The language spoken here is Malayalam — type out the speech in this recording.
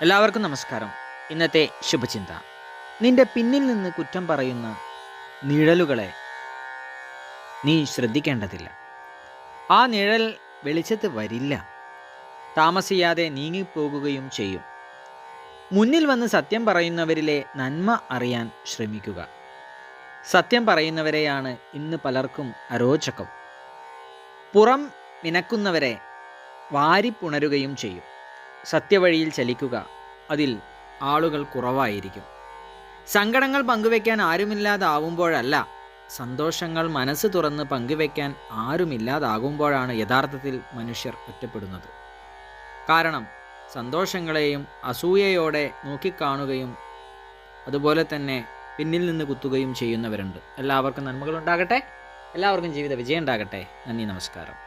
എല്ലാവർക്കും നമസ്കാരം. ഇന്നത്തെ ശുഭചിന്ത: നിന്റെ പിന്നിൽ നിന്ന് കുറ്റം പറയുന്ന നിഴലുകളെ നീ ശ്രദ്ധിക്കേണ്ടതില്ല. ആ നിഴൽ വെളിച്ചത്ത് വരില്ല, താമസിയാതെ നീങ്ങിപ്പോകുകയും ചെയ്യും. മുന്നിൽ വന്ന് സത്യം പറയുന്നവരിലെ നന്മ അറിയാൻ ശ്രമിക്കുക. സത്യം പറയുന്നവരെയാണ് ഇന്ന് പലർക്കും അരോചകം. പുറം മിനക്കുന്നവരെ വാരിപ്പുണരുകയും ചെയ്യും. സത്യവഴിയിൽ ചലിക്കുക, അതിൽ ആളുകൾ കുറവായിരിക്കും. സങ്കടങ്ങൾ പങ്കുവെക്കാൻ ആരുമില്ലാതാവുമ്പോഴല്ല, സന്തോഷങ്ങൾ മനസ്സ് തുറന്ന് പങ്കുവെക്കാൻ ആരുമില്ലാതാകുമ്പോഴാണ് യഥാർത്ഥത്തിൽ മനുഷ്യർ ഒറ്റപ്പെടുന്നത്. കാരണം സന്തോഷങ്ങളെയും അസൂയയോടെ നോക്കിക്കാണുകയും അതുപോലെ തന്നെ പിന്നിൽ നിന്ന് കുത്തുകയും ചെയ്യുന്നവരുണ്ട്. എല്ലാവർക്കും നന്മകളുണ്ടാകട്ടെ. എല്ലാവർക്കും ജീവിത വിജയം ഉണ്ടാകട്ടെ. നന്ദി, നമസ്കാരം.